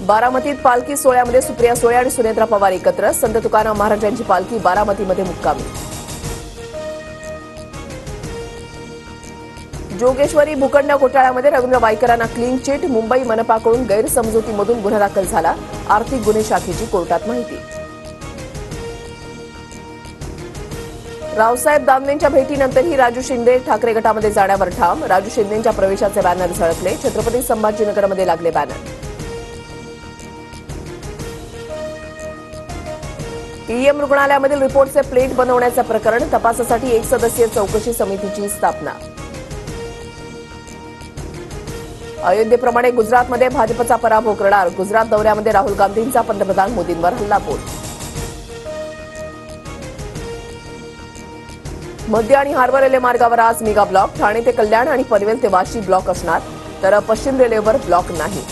बारामतीत पालखी सोहळ्यामध्ये सुप्रिया सुळे आणि सुनेत्रा पवार एकत्र. संत तुकाराम महाराजांची पालखी बारामतीमध्ये मुक्कामी. जोगेश्वरी भूखंड घोटाळ्यामध्ये रवींद्र वायकरांना क्लीन चिट. मुंबई मनपाकडून गैरसमजुतीमधून गुन्हा दाखल झाला. आर्थिक गुन्हे शाखेची कोर्टात माहिती. रावसाहेब दानवेंच्या भेटीनंतरही राजू शिंदे ठाकरे गटामध्ये जाण्यावर ठाम. राजू शिंदेंच्या प्रवेशाचे बॅनर झळकले. छत्रपती संभाजीनगरमध्ये लागले बॅनर. ईएम रुग्णालयामधील रिपोर्टचे प्लेट बनवण्याचं प्रकरण. तपासासाठी एक सदस्यीय चौकशी समितीची स्थापना. अयोध्येप्रमाणे गुजरातमध्ये भाजपचा पराभव करणार. गुजरात दौऱ्यामध्ये राहुल गांधींचा पंतप्रधान मोदींवर हल्लाबोल. मध्य आणि हार्बर रेल्वे मार्गावर आज मेगा ब्लॉक. ठाणे ते कल्याण आणि पनवेल ते वाशी ब्लॉक असणार, तर पश्चिम रेल्वेवर ब्लॉक नाही.